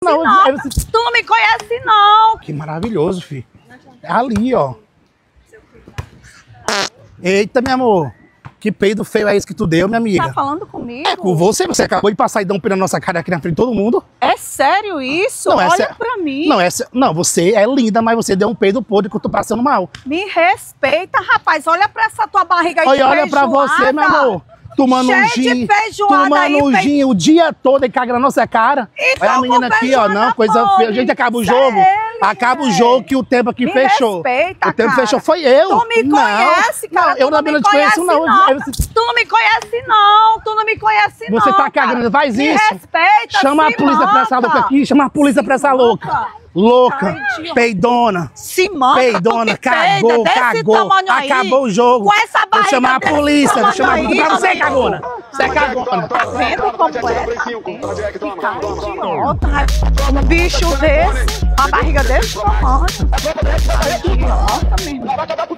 não. Tu não me conhece, não. Que maravilhoso, filho. É ali, ó. Eita, meu amor. Que peido feio é esse que tu deu, minha amiga? Tá falando comigo? É com você. Você acabou de passar e dar um peido na nossa cara aqui na frente de todo mundo. É sério isso? Não, Olha pra mim. Não, você é linda, mas você deu um peido podre que eu tô passando mal. Me respeita, rapaz. Olha pra essa tua barriga aí de Olha pra você, meu amor. Tomando um gin, tomando um gin o dia todo e caga na nossa cara. Então, olha a menina aqui, ó, não, coisa feia. A gente acaba o jogo. Acaba o jogo que o tempo aqui fechou. Respeita, o tempo cara. fei foi eu. Tu me conhece, cara. Não, eu não te conheço, não. Tu não me conhece, não. Tu não me conhece, não. Você tá cagando, faz isso. Me respeita, chama a polícia pra essa louca aqui, chama a polícia pra essa louca. Louca, peidona, peidona, cagou, acabou o jogo. Com essa barriga, vou chamar a polícia pra você, cagona. Você é cagona. Tá vendo completamente? Que cara idiota, um bicho desse, uma barriga desse tamanho. Idiota, mesmo.